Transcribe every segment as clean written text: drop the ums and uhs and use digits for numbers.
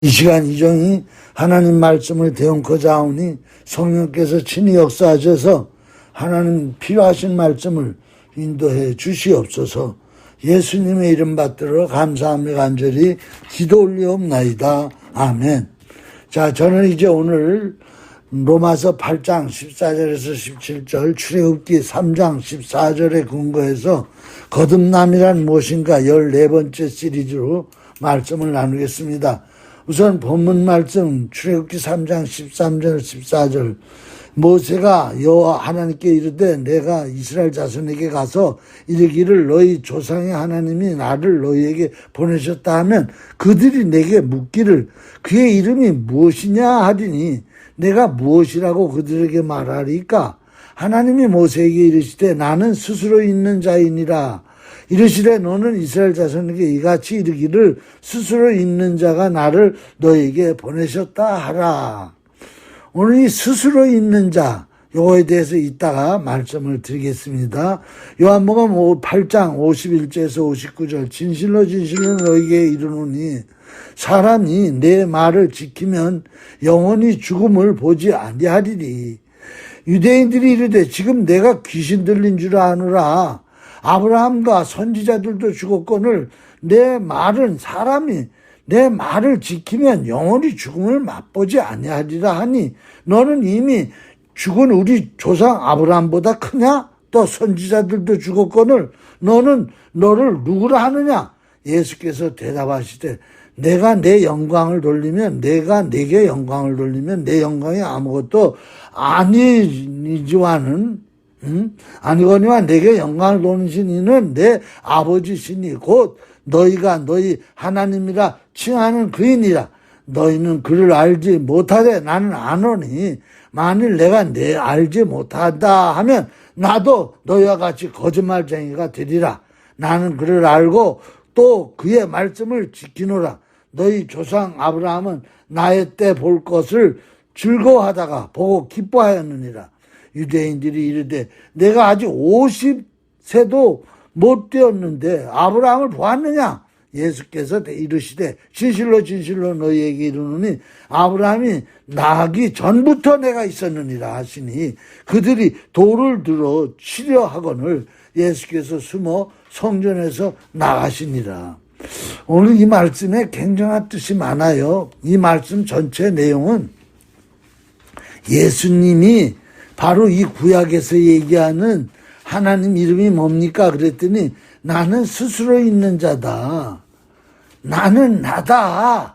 이 시간 이종이 하나님 말씀을 대언코자 하오니 성령께서 친히 역사하셔서 하나님 필요하신 말씀을 인도해 주시옵소서. 예수님의 이름 받들어 감사하며 간절히 기도 올리옵나이다. 아멘. 자, 저는 이제 오늘 로마서 8장 14절에서 17절, 출애굽기 3장 14절에 근거해서 거듭남이란 무엇인가 14번째 시리즈로 말씀을 나누겠습니다. 우선 본문 말씀 출애굽기 3장 13절 14절, 모세가 여호와 하나님께 이르되 내가 이스라엘 자손에게 가서 이르기를 너희 조상의 하나님이 나를 너희에게 보내셨다 하면 그들이 내게 묻기를 그의 이름이 무엇이냐 하리니 내가 무엇이라고 그들에게 말하리까? 하나님이 모세에게 이르시되 나는 스스로 있는 자이니라. 이르시되 너는 이스라엘 자손에게 이같이 이르기를 스스로 있는 자가 나를 너에게 보내셨다 하라. 오늘 이 스스로 있는 자 요거에 대해서 이따가 말씀을 드리겠습니다. 요한복음 8장 51절에서 59절, 진실로 진실로 너에게 이르노니 사람이 내 말을 지키면 영원히 죽음을 보지 아니하리니. 유대인들이 이르되 지금 내가 귀신 들린 줄 아노라. 아브라함과 선지자들도 죽었거늘 내 말은 사람이 내 말을 지키면 영원히 죽음을 맛보지 아니하리라 하니 너는 이미 죽은 우리 조상 아브라함보다 크냐? 또 선지자들도 죽었거늘 너는 너를 누구라 하느냐? 예수께서 대답하시되 내가 내 영광을 돌리면 내가 내게 영광을 돌리면 내 영광이 아무것도 아니지와는 아니거니와 내게 영광을 돌리신 이는 내 아버지시니 곧 너희가 너희 하나님이라 칭하는 그이니라. 너희는 그를 알지 못하되 나는 아노니 만일 내가 내 알지 못한다 하면 나도 너희와 같이 거짓말쟁이가 되리라. 나는 그를 알고 또 그의 말씀을 지키노라. 너희 조상 아브라함은 나의 때 볼 것을 즐거워하다가 보고 기뻐하였느니라. 유대인들이 이르되 내가 아직 50세도 못 되었는데 아브라함을 보았느냐? 예수께서 이르시되 진실로 진실로 너희에게 이르노니 아브라함이 나기 전부터 내가 있었느니라 하시니 그들이 돌을 들어 치려 하거늘 예수께서 숨어 성전에서 나가시니라. 오늘 이 말씀에 굉장한 뜻이 많아요. 이 말씀 전체 내용은 예수님이 바로 이 구약에서 얘기하는 하나님 이름이 뭡니까? 그랬더니 나는 스스로 있는 자다. 나는 나다.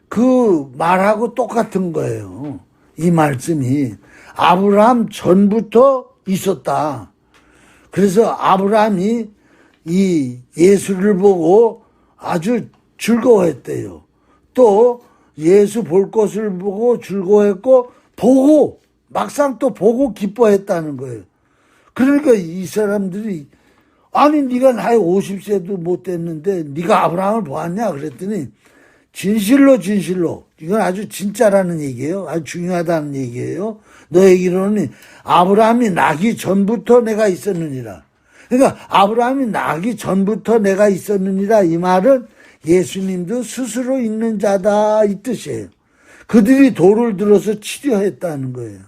그 말하고 똑같은 거예요. 이 말씀이 아브라함 전부터 있었다. 그래서 아브라함이 이 예수를 보고 아주 즐거워했대요. 또 예수 볼 것을 보고 즐거워했고 보고 막상 또 보고 기뻐했다는 거예요. 그러니까 이 사람들이 아니 네가 나이 50세도 못 됐는데 네가 아브라함을 보았냐 그랬더니 진실로 진실로 이건 아주 진짜라는 얘기예요. 아주 중요하다는 얘기예요. 너에게로는 아브라함이 나기 전부터 내가 있었느니라. 그러니까 아브라함이 나기 전부터 내가 있었느니라 이 말은 예수님도 스스로 있는 자다 이 뜻이에요. 그들이 돌을 들어서 치려 했다는 거예요.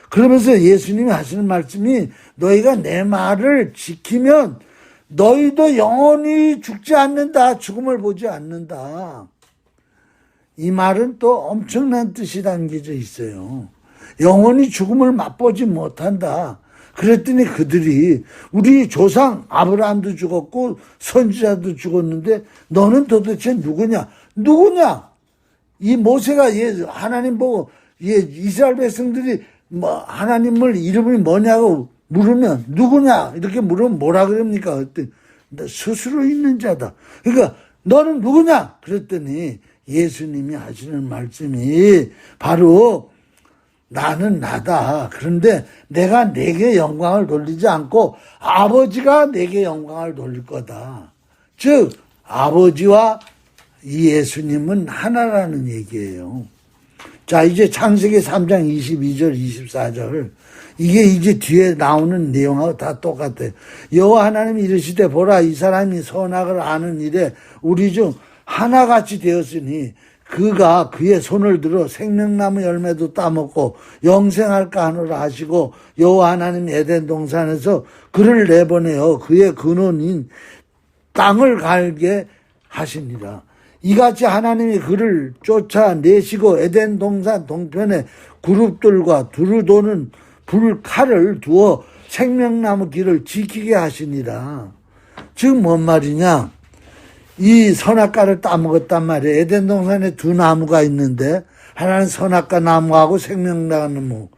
그러면서 예수님이 하시는 말씀이 너희가 내 말을 지키면 너희도 영원히 죽지 않는다. 죽음을 보지 않는다. 이 말은 또 엄청난 뜻이 담겨져 있어요. 영원히 죽음을 맛보지 못한다. 그랬더니 그들이 우리 조상 아브라함도 죽었고 선지자도 죽었는데 너는 도대체 누구냐? 누구냐? 이 모세가 하나님 보고 이스라엘 백성들이 하나님을 이름이 뭐냐고 물으면 누구냐? 이렇게 물으면 뭐라 그럽니까? 그랬더니 스스로 있는 자다. 그러니까 너는 누구냐? 그랬더니 예수님이 하시는 말씀이 바로 나는 나다. 그런데 내가 내게 영광을 돌리지 않고 아버지가 내게 영광을 돌릴 거다. 즉 아버지와 이 예수님은 하나라는 얘기예요. 자, 이제 창세기 3장 22절 24절 이게 이제 뒤에 나오는 내용하고 다 똑같아요. 여호와 하나님이 이르시되 보라 이 사람이 선악을 아는 일에 우리 중 하나같이 되었으니 그가 그의 손을 들어 생명나무 열매도 따먹고 영생할까 하노라 하시고 여호와 하나님 에덴 동산에서 그를 내보내어 그의 근원인 땅을 갈게 하시니라. 이같이 하나님이 그를 쫓아내시고 에덴 동산 동편에 그룹들과 두루 도는 불칼을 두어 생명나무 길을 지키게 하시니라. 즉 뭔 말이냐? 이 선악과를 따먹었단 말이에요. 에덴 동산에 두 나무가 있는데 하나는 선악과 나무하고 생명나무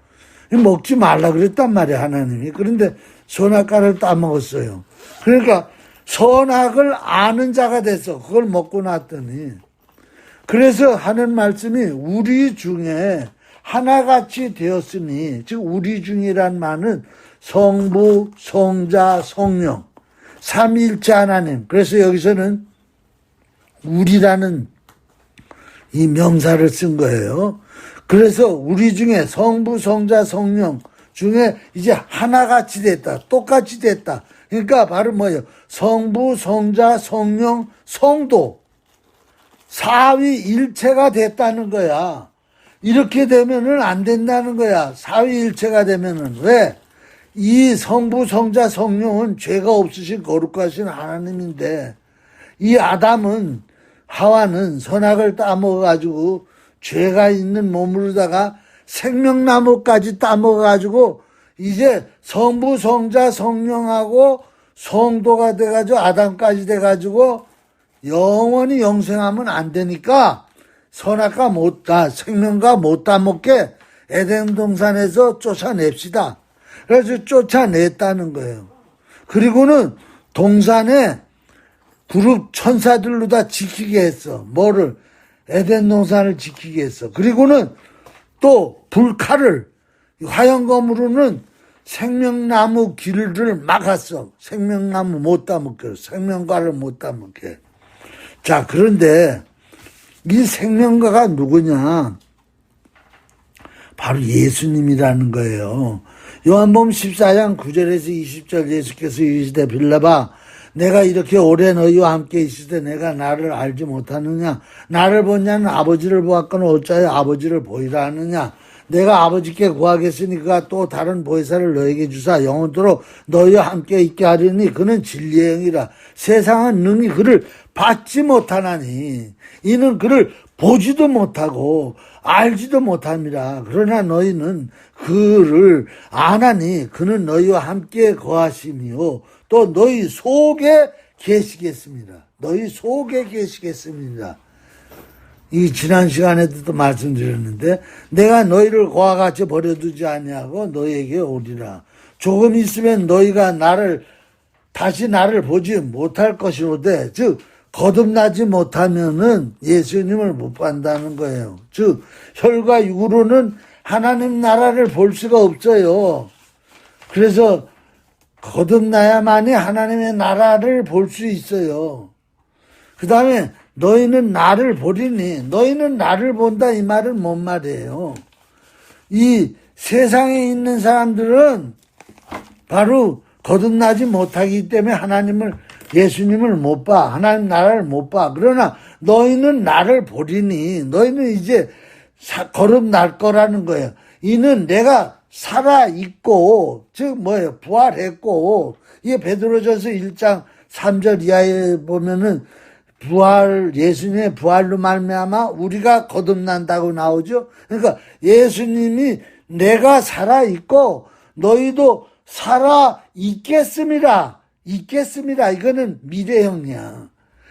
먹지 말라 그랬단 말이에요, 하나님이. 그런데 선악과를 따먹었어요. 그러니까 선악을 아는 자가 됐어. 그걸 먹고 났더니. 그래서 하는 말씀이 우리 중에 하나같이 되었으니, 즉 우리 중이란 말은 성부, 성자, 성령, 삼위일체 하나님. 그래서 여기서는 우리라는 이 명사를 쓴 거예요. 그래서 우리 중에 성부, 성자, 성령 중에 이제 하나같이 됐다. 똑같이 됐다. 그러니까 바로 뭐예요? 성부, 성자, 성령, 성도. 사위일체가 됐다는 거야. 이렇게 되면은 안 된다는 거야. 사위일체가 되면은. 왜? 이 성부, 성자, 성령은 죄가 없으신 거룩하신 하나님인데 이 아담은 하와는 선악을 따먹어가지고 죄가 있는 몸으로다가 생명나무까지 따먹어가지고 이제 성부, 성자, 성령하고 성도가 돼가지고 아담까지 돼가지고 영원히 영생하면 안 되니까 선악과 생명과 못 따먹게 에덴 동산에서 쫓아냅시다. 그래서 쫓아냈다는 거예요. 그리고는 동산에 그룹 천사들로 다 지키게 했어. 뭐를? 에덴 동산을 지키게 했어. 그리고는 또 불칼을 화영검으로는 생명나무 길을 막았어. 생명나무 못 따먹게. 생명과를 못 따먹게. 자, 그런데 이 생명과가 누구냐? 바로 예수님이라는 거예요. 요한복음 14장 9절에서 20절 예수께서 이르시되 빌라봐 내가 이렇게 오래 너희와 함께 있을 때 내가 나를 알지 못하느냐? 나를 본 자는 아버지를 보았거나 어찌하여 아버지를 보이라 하느냐? 내가 아버지께 구하겠으니 그가 또 다른 보혜사를 너에게 주사 영원토록 너희와 함께 있게 하리니 그는 진리의 영이라. 세상은 능히 그를 받지 못하나니 이는 그를 보지도 못하고 알지도 못함이라. 그러나 너희는 그를 아나니 그는 너희와 함께 거하시며 또 너희 속에 계시겠습니다. 너희 속에 계시겠습니다. 이 지난 시간에도 또 말씀드렸는데 내가 너희를 그와 같이 버려두지 아니하고 너희에게 오리라. 조금 있으면 너희가 다시 나를 보지 못할 것이로되 즉 거듭나지 못하면은 예수님을 못 본다는 거예요. 즉 혈과 육으로는 하나님 나라를 볼 수가 없어요. 그래서 거듭나야만이 하나님의 나라를 볼 수 있어요. 그 다음에 너희는 나를 보리니 너희는 나를 본다 이 말은 뭔 말이에요? 이 세상에 있는 사람들은 바로 거듭나지 못하기 때문에 예수님을 못 봐. 하나님 나라를 못 봐. 그러나 너희는 나를 보리니 너희는 이제 거듭날 거라는 거예요. 이는 내가 살아있고 즉 뭐예요? 부활했고 이게 베드로전서 1장 3절 이하에 보면은 예수님의 부활로 말미암아 우리가 거듭난다고 나오죠. 그러니까 예수님이 내가 살아있고 너희도 살아있겠습니다. 이거는 미래형이야.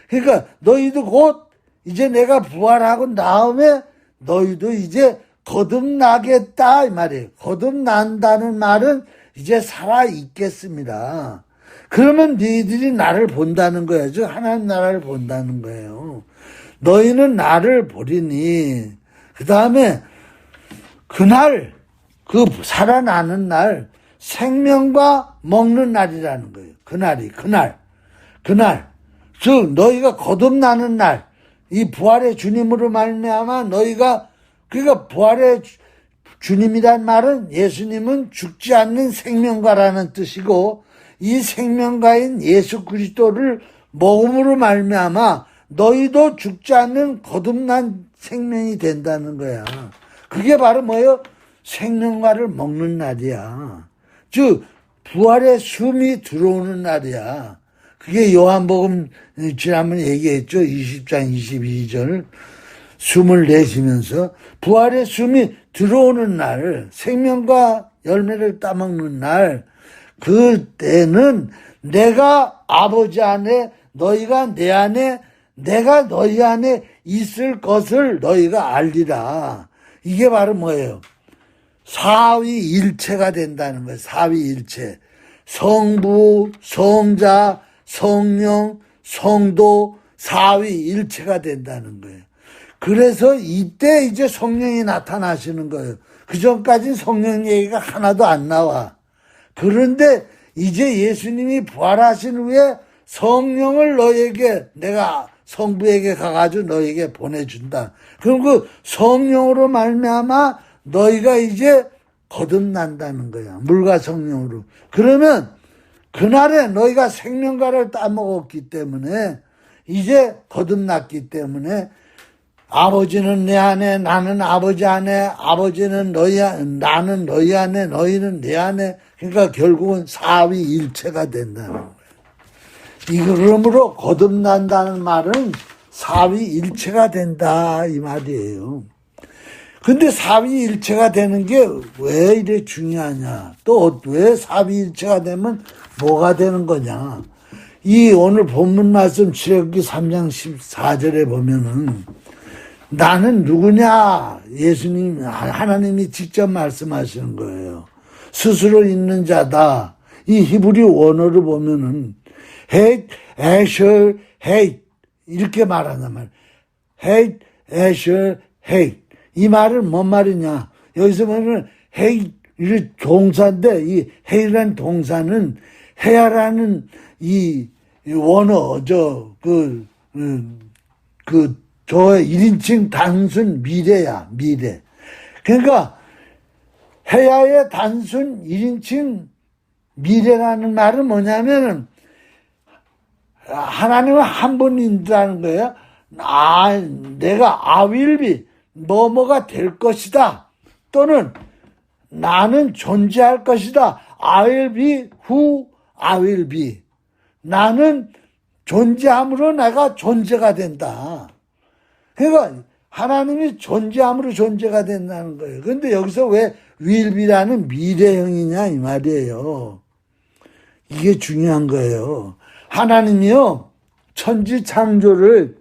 그러니까 너희도 곧 이제 내가 부활하고 다음에 너희도 이제 거듭나겠다 이 말이에요. 거듭난다는 말은 이제 살아있겠습니다. 그러면 너희들이 나를 본다는 거예요. 즉 하나님 나라를 본다는 거예요. 너희는 나를 보리니 그 다음에 그날 그 살아나는 날 생명과 먹는 날이라는 거예요. 그날 즉 너희가 거듭나는 날 이 부활의 주님으로 말미암아 너희가 그러니까 부활의 주님이란 말은 예수님은 죽지 않는 생명과라는 뜻이고 이 생명가인 예수 그리스도를 먹음으로 말미암아 너희도 죽지 않는 거듭난 생명이 된다는 거야. 그게 바로 뭐예요? 생명과를 먹는 날이야. 즉 부활의 숨이 들어오는 날이야. 그게 요한복음 지난번에 얘기했죠. 20장 22절 숨을 내쉬면서 부활의 숨이 들어오는 날, 생명과 열매를 따먹는 날, 그때는 내가 아버지 안에, 너희가 내 안에, 내가 너희 안에 있을 것을 너희가 알리라. 이게 바로 뭐예요? 사위일체가 된다는 거예요. 사위일체. 성부, 성자, 성령, 성도, 사위일체가 된다는 거예요. 그래서 이때 이제 성령이 나타나시는 거예요. 그 전까지는 성령 얘기가 하나도 안 나와. 그런데 이제 예수님이 부활하신 후에 성령을 너에게, 내가 성부에게 가가지고 너에게 보내준다. 그럼 그 성령으로 말미암아 너희가 이제 거듭난다는 거야. 물과 성령으로. 그러면 그날에 너희가 생명과를 따먹었기 때문에, 이제 거듭났기 때문에, 아버지는 내 안에, 나는 아버지 안에, 아버지는 너희 안에, 나는 너희 안에, 너희는 내 안에. 그러니까 결국은 사위일체가 된다는 거예요. 그러므로 거듭난다는 말은 사위일체가 된다 이 말이에요. 근데 사위일체가 되는 게 왜 이래 중요하냐? 또 왜 사위일체가 되면 뭐가 되는 거냐? 이 오늘 본문 말씀 출애굽기 3장 14절에 보면은 나는 누구냐? 예수님, 하나님이 직접 말씀하시는 거예요. 스스로 있는 자다. 이 히브리 원어를 보면은 hate, asher, hate 이렇게 말한단 말이에요. hate, asher, hate. 이 말은 뭔 말이냐? 여기서 보면 hate 이 동사인데, 이 hate라는 동사는 해야라는 이 원어 저 1인칭 단순 미래야, 미래. 그러니까 해야의 단순 1인칭 미래라는 말은 뭐냐면은 하나님은 한 분이라는 거예요. 내가 I will be 뭐뭐가 될 것이다. 또는 나는 존재할 것이다. I will be who I will be. 나는 존재함으로 내가 존재가 된다. 그러니까 하나님이 존재함으로 존재가 된다는 거예요. 그런데 여기서 왜 will be라는 미래형이냐 이 말이에요. 이게 중요한 거예요. 하나님이요 천지 창조를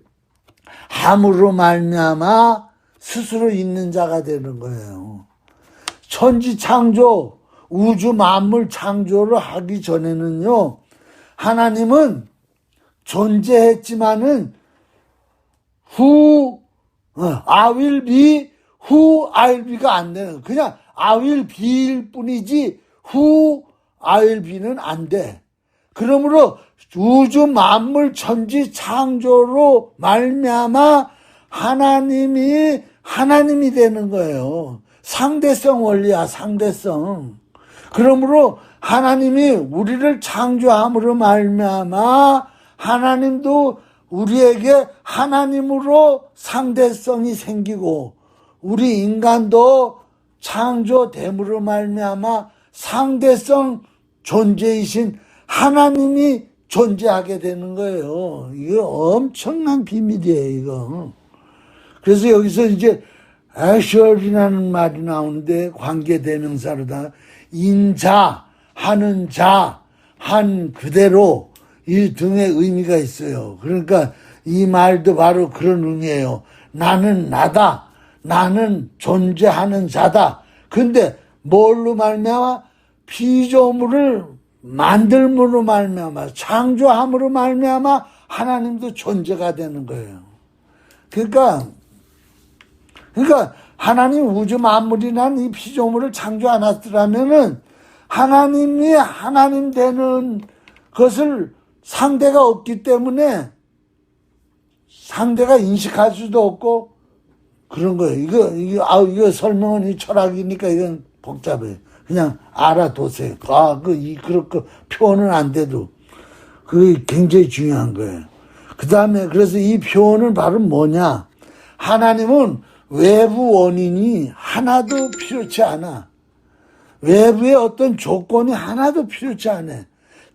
함으로 말미암아 스스로 있는 자가 되는 거예요. 천지 창조, 우주 만물 창조를 하기 전에는요, 하나님은 존재했지만은 I will be who I'll be가 안 되는 거예요. 그냥 I will be일 뿐이지 who I'll be는 안 돼. 그러므로 우주 만물 천지 창조로 말미암아 하나님이 되는 거예요. 상대성 원리야, 상대성. 그러므로 하나님이 우리를 창조함으로 말미암아 하나님도 우리에게 하나님으로 상대성이 생기고 우리 인간도 창조됨으로 말미암아 상대성 존재이신 하나님이 존재하게 되는 거예요. 이거 엄청난 비밀이에요, 이거. 그래서 여기서 이제 애셜이라는 말이 나오는데 관계대명사로다 인자, 하는 자, 한 그대로 이 등의 의미가 있어요. 그러니까 이 말도 바로 그런 의미예요. 나는 나다. 나는 존재하는 자다. 근데 뭘로 말미암아? 피조물을 만들므로 말미암아, 창조함으로 말미암아 하나님도 존재가 되는 거예요. 그러니까 하나님 우주 만물이란 이 피조물을 창조 안 했더라면은 하나님이 하나님 되는 것을 상대가 없기 때문에 상대가 인식할 수도 없고 그런 거예요. 이거 설명은 이 철학이니까 이건 복잡해요. 그냥 알아두세요. 그렇게 표현은 안 돼도 그게 굉장히 중요한 거예요. 그 다음에 그래서 이 표현은 바로 뭐냐? 하나님은 외부 원인이 하나도 필요치 않아. 외부의 어떤 조건이 하나도 필요치 않아.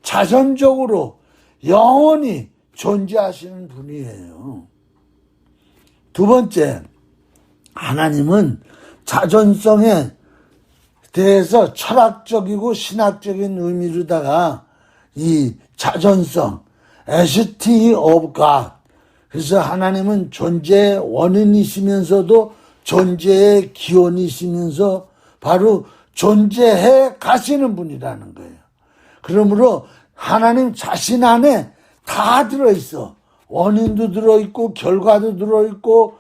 자선적으로 영원히 존재하시는 분이에요. 두 번째, 하나님은 자존성에 대해서 철학적이고 신학적인 의미로다가 이 자존성, Esty of God. 그래서 하나님은 존재의 원인이시면서도 존재의 기원이시면서 바로 존재해 가시는 분이라는 거예요. 그러므로 하나님 자신 안에 다 들어있어. 원인도 들어있고 결과도 들어있고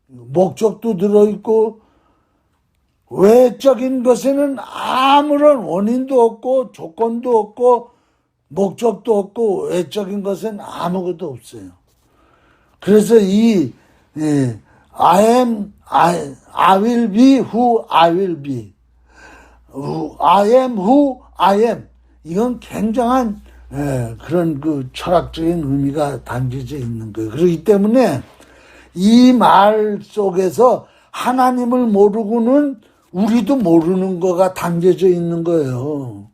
목적도 들어있고 외적인 것에는 아무런 원인도 없고 조건도 없고 목적도 없고 외적인 것은 아무것도 없어요. 그래서 I will be who I will be. I am who I am. 이건 굉장한 그런 그 철학적인 의미가 담겨져 있는 거예요. 그렇기 때문에 이 말 속에서 하나님을 모르고는 우리도 모르는 거가 담겨져 있는 거예요.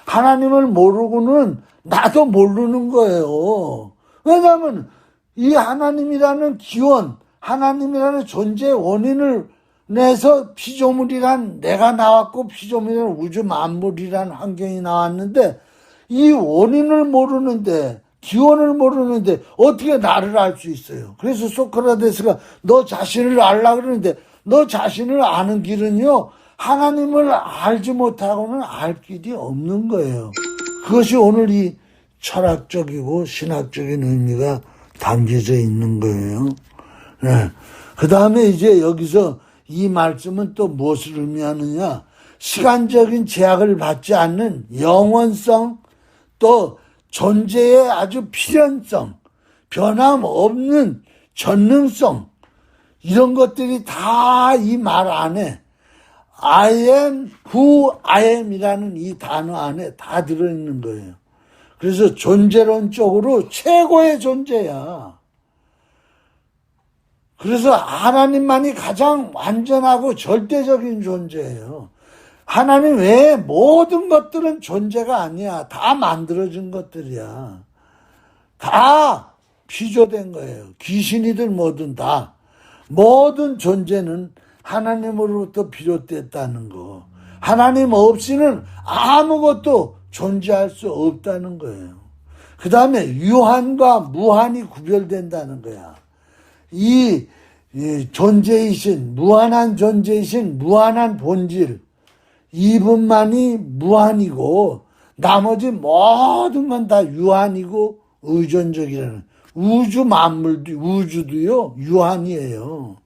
하나님을 모르고는 나도 모르는 거예요. 왜냐하면 이 하나님이라는 기원, 하나님이라는 존재의 원인을 내서 피조물이란 내가 나왔고 피조물이란 우주 만물이란 환경이 나왔는데 이 원인을 모르는데 기원을 모르는데 어떻게 나를 알 수 있어요? 그래서 소크라테스가 너 자신을 알라 그러는데 너 자신을 아는 길은요 하나님을 알지 못하고는 알 길이 없는 거예요. 그것이 오늘 이 철학적이고 신학적인 의미가 담겨져 있는 거예요. 네. 그 다음에 이제 여기서 이 말씀은 또 무엇을 의미하느냐? 시간적인 제약을 받지 않는 영원성, 또 존재의 아주 필연성, 변함없는 전능성, 이런 것들이 다 이 말 안에 I am who I am 이라는 이 단어 안에 다 들어있는 거예요. 그래서 존재론적으로 최고의 존재야. 그래서 하나님만이 가장 완전하고 절대적인 존재예요. 하나님 외에 모든 것들은 존재가 아니야. 다 만들어진 것들이야. 다 피조된 거예요. 귀신이든 뭐든 다. 모든 존재는 하나님으로부터 비롯됐다는 거. 하나님 없이는 아무것도 존재할 수 없다는 거예요. 그 다음에 유한과 무한이 구별된다는 거야. 이 존재이신, 무한한 존재이신 무한한 본질, 이분만이 무한이고 나머지 모든 건 다 유한이고 의존적이라는, 우주 만물도, 우주도요 유한이에요.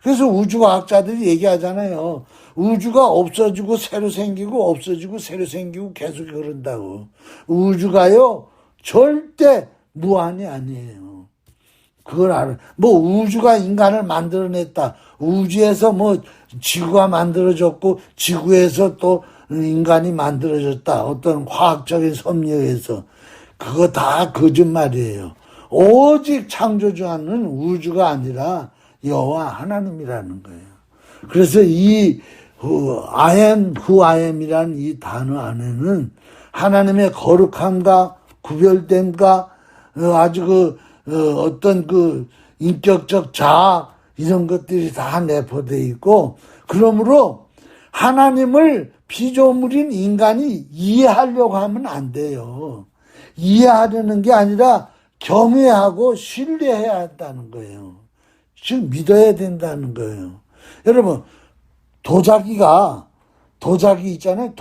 그래서 우주과학자들이 얘기하잖아요. 우주가 없어지고 새로 생기고 없어지고 새로 생기고 계속 그런다고. 우주가요 절대 무한이 아니에요. 그걸 알아. 뭐 우주가 인간을 만들어냈다. 우주에서 뭐 지구가 만들어졌고 지구에서 또 인간이 만들어졌다. 어떤 화학적인 섭리에 의해서. 그거 다 거짓말이에요. 오직 창조주하는 우주가 아니라 여호와 하나님이라는 거예요. 그래서 이 I am who I am이라는 이 단어 안에는 하나님의 거룩함과 구별됨과 아주 어떤 인격적 자아 이런 것들이 다 내포되어 있고, 그러므로 하나님을 피조물인 인간이 이해하려고 하면 안 돼요. 이해하려는 게 아니라 경외하고 신뢰해야 한다는 거예요. 즉 믿어야 된다는 거예요. 여러분 도자기 있잖아요.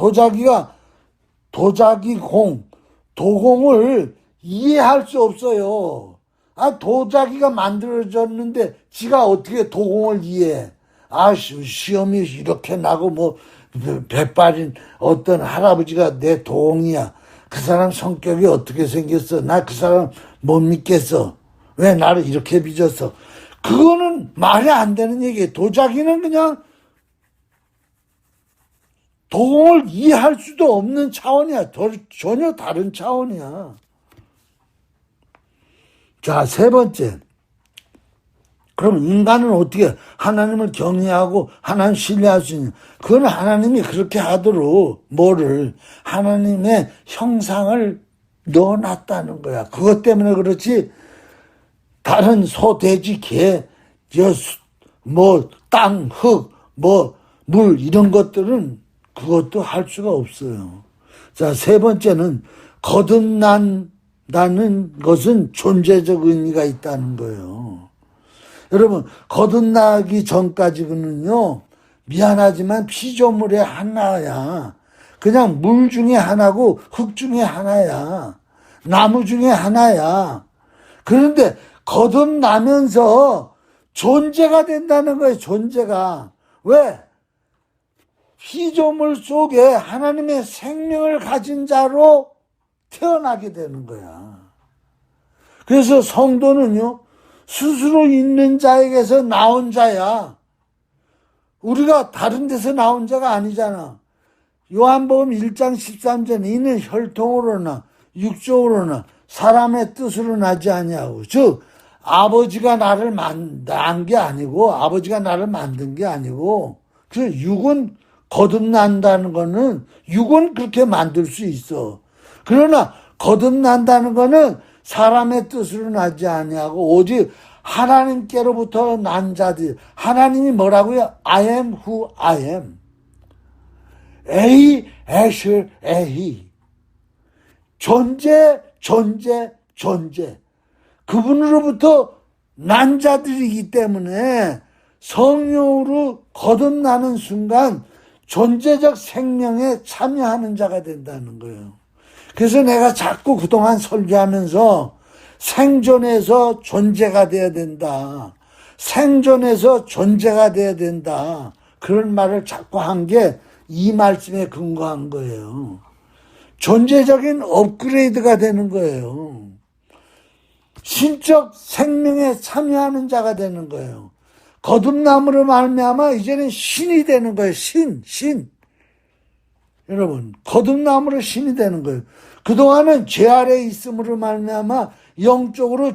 도공을 이해할 수 없어요. 도자기가 만들어졌는데 지가 어떻게 도공을 이해해? 시험이 이렇게 나고 뭐 백발인 어떤 할아버지가 내 도공이야. 그 사람 성격이 어떻게 생겼어? 나 그 사람 못 믿겠어. 왜 나를 이렇게 빚었어? 그거는 말이 안 되는 얘기예요. 도자기는 그냥 도공을 이해할 수도 없는 차원이야. 전혀 다른 차원이야. 자, 세 번째. 그럼 인간은 어떻게 하나님을 경외하고 하나님 신뢰할 수 있냐? 그건 하나님이 그렇게 하도록 뭐를 하나님의 형상을 넣어놨다는 거야. 그것 때문에 그렇지 다른 소, 돼지, 개, 땅, 흙, 물 이런 것들은 그것도 할 수가 없어요. 자, 세 번째는 거듭난다는 것은 존재적 의미가 있다는 거예요. 여러분, 거듭나기 전까지는요, 미안하지만 피조물의 하나야. 그냥 물 중에 하나고 흙 중에 하나야. 나무 중에 하나야. 그런데 거듭나면서 존재가 된다는 거예요, 존재가. 왜? 피조물 속에 하나님의 생명을 가진 자로 태어나게 되는 거야. 그래서 성도는요, 스스로 있는 자에게서 나온 자야. 우리가 다른 데서 나온 자가 아니잖아. 요한복음 1장 13절 이는 혈통으로나 육적으로나 사람의 뜻으로 나지 아니하고, 즉 아버지가 나를 낳은 게 아니고 아버지가 나를 만든 게 아니고, 그 육은 거듭난다는 거는 육은 그렇게 만들 수 있어. 그러나 거듭난다는 거는 사람의 뜻으로 나지 아니하고 오직 하나님께로부터 난 자들. 하나님이 뭐라고요? I am who I am. 에이, 에실, 에히. 존재. 그분으로부터 난 자들이기 때문에 성령으로 거듭나는 순간 존재적 생명에 참여하는 자가 된다는 거예요. 그래서 내가 자꾸 그동안 설교하면서 생존에서 존재가 돼야 된다. 생존에서 존재가 돼야 된다. 그런 말을 자꾸 한 게 이 말씀에 근거한 거예요. 존재적인 업그레이드가 되는 거예요. 신적 생명에 참여하는 자가 되는 거예요. 거듭남으로 말미암아 이제는 신이 되는 거예요. 신. 여러분, 거듭남으로 신이 되는 거예요. 그동안은 죄 아래에 있음으로 말미암아 영적으로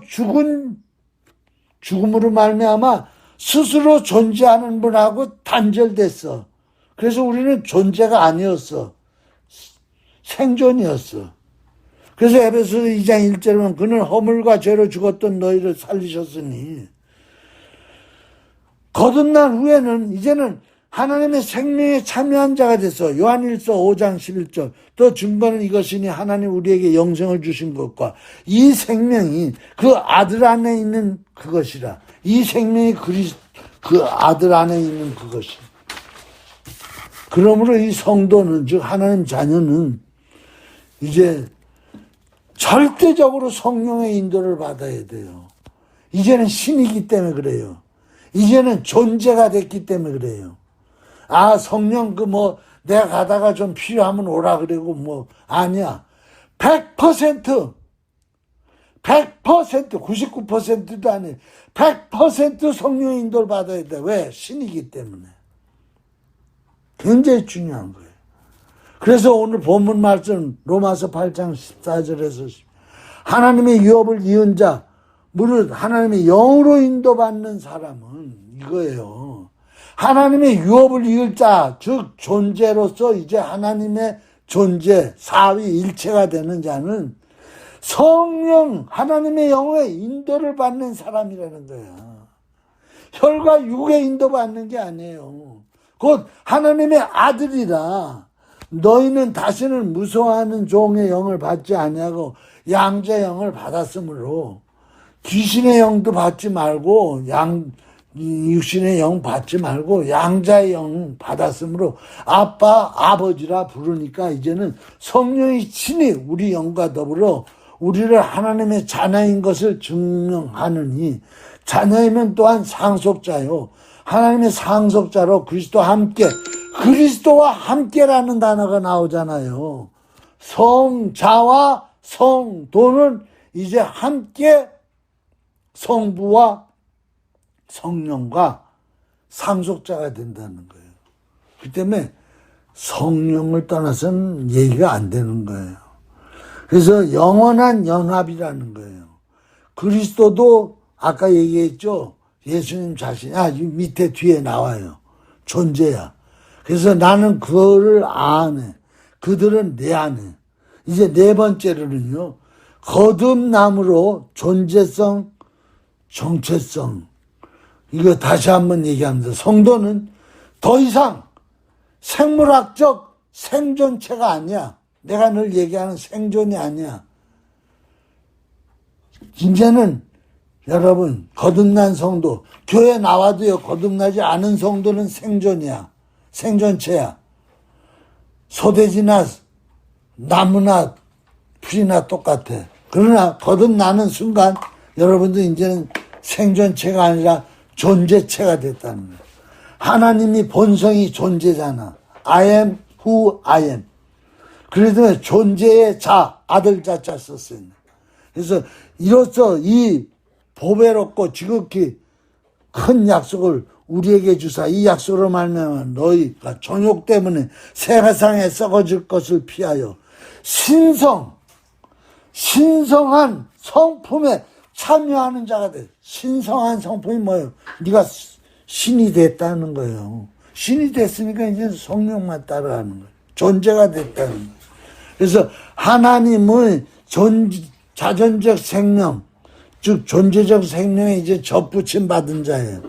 죽음으로 말미암아 스스로 존재하는 분하고 단절됐어. 그래서 우리는 존재가 아니었어. 생존이었어. 그래서 에베소서 2장 1절에 보면 그는 허물과 죄로 죽었던 너희를 살리셨으니, 거듭난 후에는 이제는 하나님의 생명에 참여한 자가 됐어. 요한일서 5장 11절. 또 증거는 이것이니 하나님 우리에게 영생을 주신 것과 이 생명이 그 아들 안에 있는 그것이라. 이 생명이 그 아들 안에 있는 그것이. 그러므로 이 성도는, 즉 하나님 자녀는 이제 절대적으로 성령의 인도를 받아야 돼요. 이제는 신이기 때문에 그래요. 이제는 존재가 됐기 때문에 그래요. 아, 성령 내가 가다가 좀 필요하면 오라 그러고 아니야. 100%, 99%도 아니에요. 100% 성령 인도를 받아야 돼. 왜? 신이기 때문에. 굉장히 중요한 거예요. 그래서 오늘 본문 말씀 로마서 8장 14절에서 하나님의 유업을 이은 자, 무릇 하나님의 영으로 인도받는 사람은 이거예요. 하나님의 유업을 이을 자, 즉 존재로서 이제 하나님의 존재, 사위 일체가 되는 자는 성령, 하나님의 영의 인도를 받는 사람이라는 거야. 혈과 육의 인도받는 게 아니에요. 곧 하나님의 아들이라. 너희는 다시는 무서워하는 종의 영을 받지 아니하고 양자의 영을 받았으므로, 귀신의 영도 받지 말고 육신의 영 받지 말고 양자의 영 받았으므로 아빠, 아버지라 부르니까 이제는 성령이 친히 우리 영과 더불어 우리를 하나님의 자녀인 것을 증명하느니, 자녀이면 또한 상속자요, 하나님의 상속자로 그리스도와 함께, 그리스도와 함께라는 단어가 나오잖아요. 성자와 성도는 이제 함께 성부와 성령과 상속자가 된다는 거예요. 그렇기 때문에 성령을 떠나서는 얘기가 안 되는 거예요. 그래서 영원한 연합이라는 거예요. 그리스도도 아까 얘기했죠. 예수님 자신, 이 밑에 뒤에 나와요. 존재야. 그래서 나는 그거를 아네. 그들은 내 안에. 이제 네 번째로는요. 거듭남으로 존재성, 정체성. 이거 다시 한번 얘기합니다. 성도는 더 이상 생물학적 생존체가 아니야. 내가 늘 얘기하는 생존이 아니야. 이제는 여러분 거듭난 성도, 교회 나와도요 거듭나지 않은 성도는 생존이야. 생존체야. 소돼지나 나무나 풀이나 똑같아. 그러나 거듭나는 순간 여러분도 이제는 생존체가 아니라 존재체가 됐다는 거예요. 하나님이 본성이 존재잖아. I am who I am. 그래서 존재의 자, 아들 자자 썼어요. 그래서 이로써 이 보배롭고 지극히 큰 약속을 우리에게 주사 이 약속으로 말미암아 너희가 정욕 때문에 세상에 썩어질 것을 피하여 신성한 성품에 참여하는 자가 돼. 신성한 성품이 뭐예요? 네가 신이 됐다는 거예요. 신이 됐으니까 이제 성령만 따라하는 거예요. 존재가 됐다는 거예요. 그래서 하나님의 자존적 생명, 즉 존재적 생명에 이제 접붙임 받은 자예요.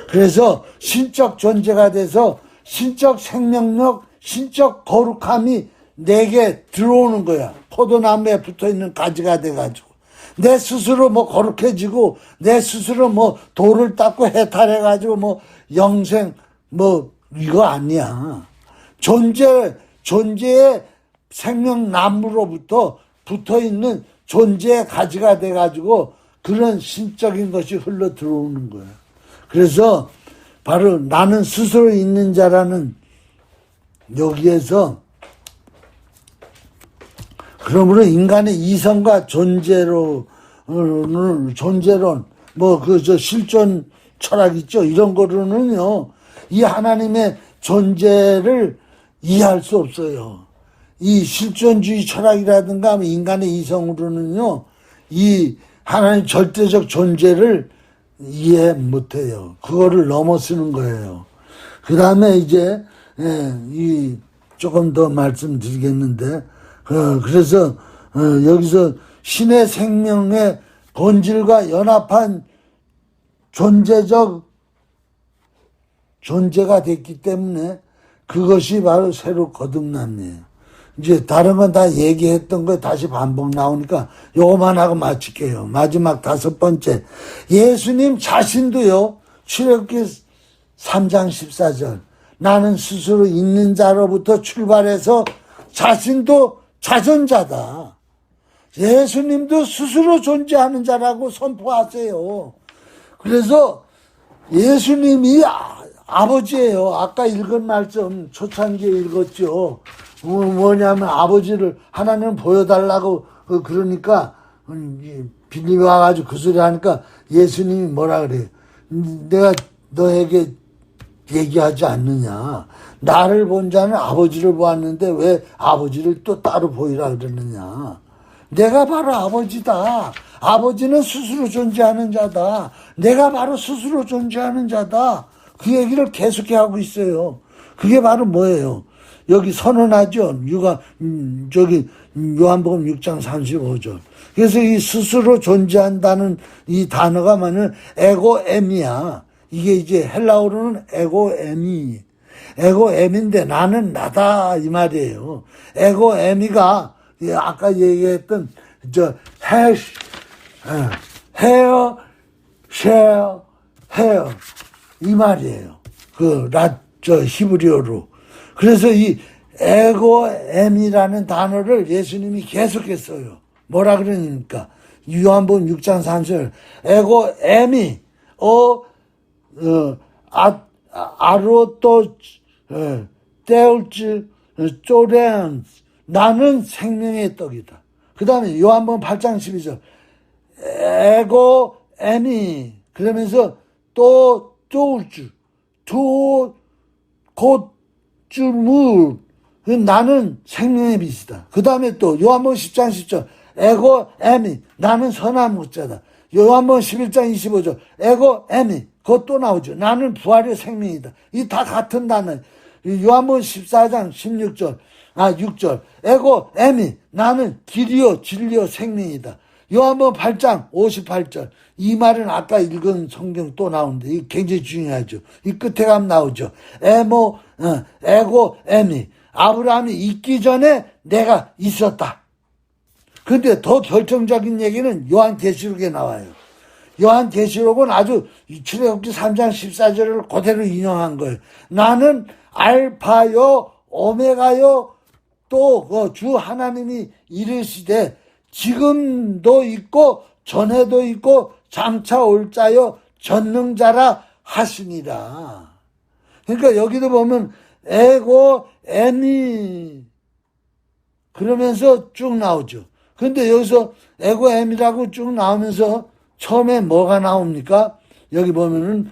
그래서 신적 존재가 돼서 신적 생명력, 신적 거룩함이 내게 들어오는 거야. 포도나무에 붙어있는 가지가 돼가지고. 내 스스로 뭐 거룩해지고, 내 스스로 뭐 돌을 닦고 해탈해가지고 뭐 영생, 뭐 이거 아니야. 존재의 생명나무로부터 붙어있는 존재의 가지가 돼가지고 그런 신적인 것이 흘러 들어오는 거야. 그래서 바로 나는 스스로 있는 자라는 여기에서 그러므로 인간의 이성과 존재론, 뭐 실존 철학 있죠. 이런 거로는요, 이 하나님의 존재를 이해할 수 없어요. 이 실존주의 철학이라든가 인간의 이성으로는요, 이 하나님 절대적 존재를 이해 못해요. 그거를 넘어서는 거예요. 그 다음에 이제 조금 더 말씀드리겠는데, 그래서 여기서 신의 생명의 본질과 연합한 존재가 됐기 때문에 그것이 바로 새로 거듭남이에요. 이제 다른 건 다 얘기했던 거 다시 반복 나오니까 요거만 하고 마칠게요. 마지막 5번째. 예수님 자신도요, 출애굽기 3장 14절. 나는 스스로 있는 자로부터 출발해서 자신도 자존자다. 예수님도 스스로 존재하는 자라고 선포하세요. 그래서 예수님이 아버지예요. 아까 읽은 말씀 초창기에 읽었죠. 뭐냐면 아버지를 하나님 보여달라고 그러니까 빌립이 와가지고 그 소리 하니까 예수님이 뭐라 그래요? 내가 너에게 얘기하지 않느냐. 나를 본 자는 아버지를 보았는데 왜 아버지를 또 따로 보이라 그러느냐. 내가 바로 아버지다. 아버지는 스스로 존재하는 자다. 내가 바로 스스로 존재하는 자다. 그 얘기를 계속해 하고 있어요. 그게 바로 뭐예요? 여기 선언하죠. 요한복음 6장 35절. 그래서 이 스스로 존재한다는 이 단어가 뭐냐면 에고엠이야. 이게 이제 헬라어로는 에고엠인데 나는 나다 이 말이에요. 에고에미가 아까 얘기했던 헤어 이 말이에요. 히브리어로. 그래서 이 에고엠이라는 단어를 예수님이 계속했어요. 뭐라 그러니까 요한복음 6장 3절 에고엠이 아로또 떼울지 쪼레안 나는 생명의 떡이다. 그 다음에 요한복음 8장 12절 에고엠이 그러면서 또 쪼울주 곧주물 나는 생명의 빛이다. 그 다음에 또 요한복음 10장 10절 에고엠이 나는 선한 목자다. 요한복음 11장 25절 에고엠이 그것도 나오죠. 나는 부활의 생명이다. 이 다 같은 단어. 요한복음 14장 16절, 6절. 에고 에미, 나는 길이요 진리요 생명이다. 요한복음 8장 58절. 이 말은 아까 읽은 성경 또 나오는데 이게 굉장히 중요하죠. 이 끝에 가면 나오죠. 에고 에미. 아브라함이 있기 전에 내가 있었다. 근데 더 결정적인 얘기는 요한계시록에 나와요. 요한계시록은 아주 출애굽기 3장 14절을 그대로 인용한 거예요. 나는 알파요 오메가요, 또 주 하나님이 이르시되 지금도 있고 전에도 있고 장차 올 자요 전능자라 하시니라. 그러니까 여기도 보면 에고 에미 그러면서 쭉 나오죠. 근데 여기서 에고 에미라고 쭉 나오면서 처음에 뭐가 나옵니까? 여기 보면은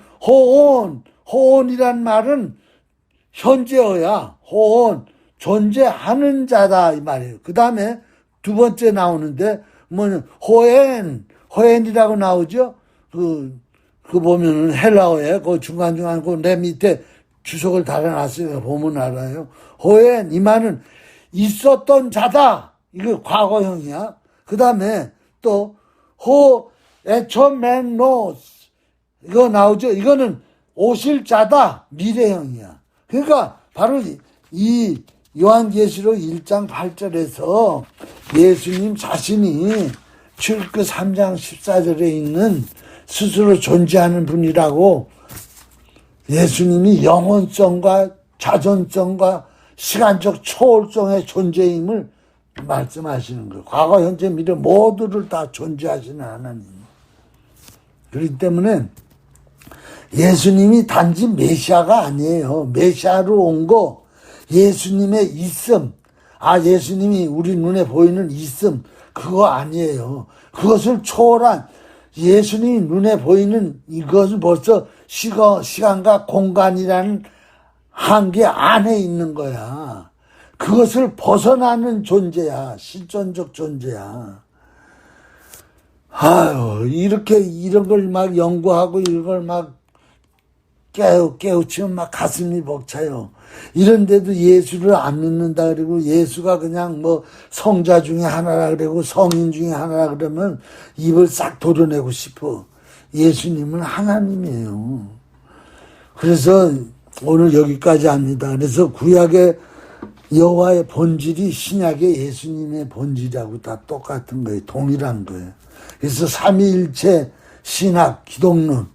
호온이란 말은 현재어야. 호온, 존재하는 자다 이 말이에요. 그 다음에 두 번째 나오는데 뭐는 호엔이라고 나오죠. 그 보면은 헬라어에 그 중간중간 그 내 밑에 주석을 달아놨으니까 보면 알아요. 호엔 이 말은 있었던 자다. 이거 과거형이야. 그 다음에 또 에초멘노스 이거 나오죠. 이거는 오실 자다. 미래형이야. 그러니까 바로 이 요한계시록 1장 8절에서 예수님 자신이 출애굽기 3장 14절에 있는 스스로 존재하는 분이라고 예수님이 영원성과 자존성과 시간적 초월성의 존재임을 말씀하시는 거예요. 과거, 현재, 미래 모두를 다 존재하시는 하나님. 그렇기 때문에 예수님이 단지 메시아가 아니에요. 메시아로 온 거 예수님의 있음, 예수님이 우리 눈에 보이는 있음 그거 아니에요. 그것을 초월한 예수님이 눈에 보이는 이것은 벌써 시간과 공간이라는 한계 안에 있는 거야. 그것을 벗어나는 존재야. 실존적 존재야. 이렇게 이런 걸 막 연구하고 이런 걸 막 깨우치면 막 가슴이 벅차요. 이런데도 예수를 안 믿는다 그러고 예수가 그냥 뭐 성자 중에 하나라 그러고 성인 중에 하나라 그러면 입을 싹 도려내고 싶어. 예수님은 하나님이에요. 그래서 오늘 여기까지 합니다. 그래서 구약의 여호와의 본질이 신약의 예수님의 본질하고 다 똑같은 거예요. 동일한 거예요. 그래서 삼위일체 신학 기독론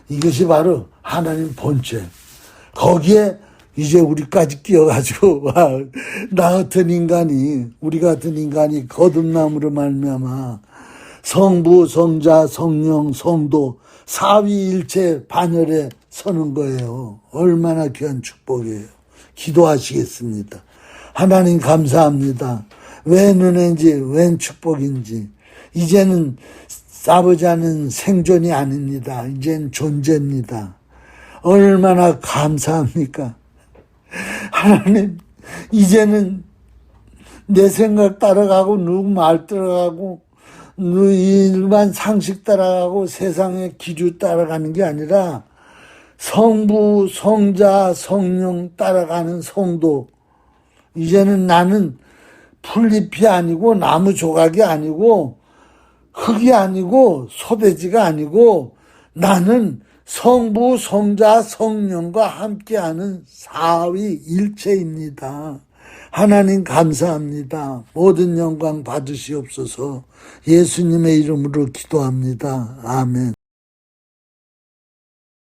이것이 바로 하나님 본체. 거기에 이제 우리까지 끼어가지고 나 같은 인간이 우리 같은 인간이 거듭남으로 말미암아 성부 성자 성령 성도 사위일체 반열에 서는 거예요. 얼마나 귀한 축복이에요. 기도하시겠습니다. 하나님 감사합니다. 웬 은혜인지 웬 축복인지 이제는 아버지는 생존이 아닙니다. 이제는 존재입니다. 얼마나 감사합니까? 하나님 이제는 내 생각 따라가고 누구 말 따라가고 일반 상식 따라가고 세상의 기류 따라가는 게 아니라 성부 성자 성령 따라가는 성도. 이제는 나는 풀잎이 아니고 나무 조각이 아니고 흙이 아니고 소돼지가 아니고 나는 성부, 성자, 성령과 함께하는 사위일체입니다. 하나님 감사합니다. 모든 영광 받으시옵소서. 예수님의 이름으로 기도합니다. 아멘.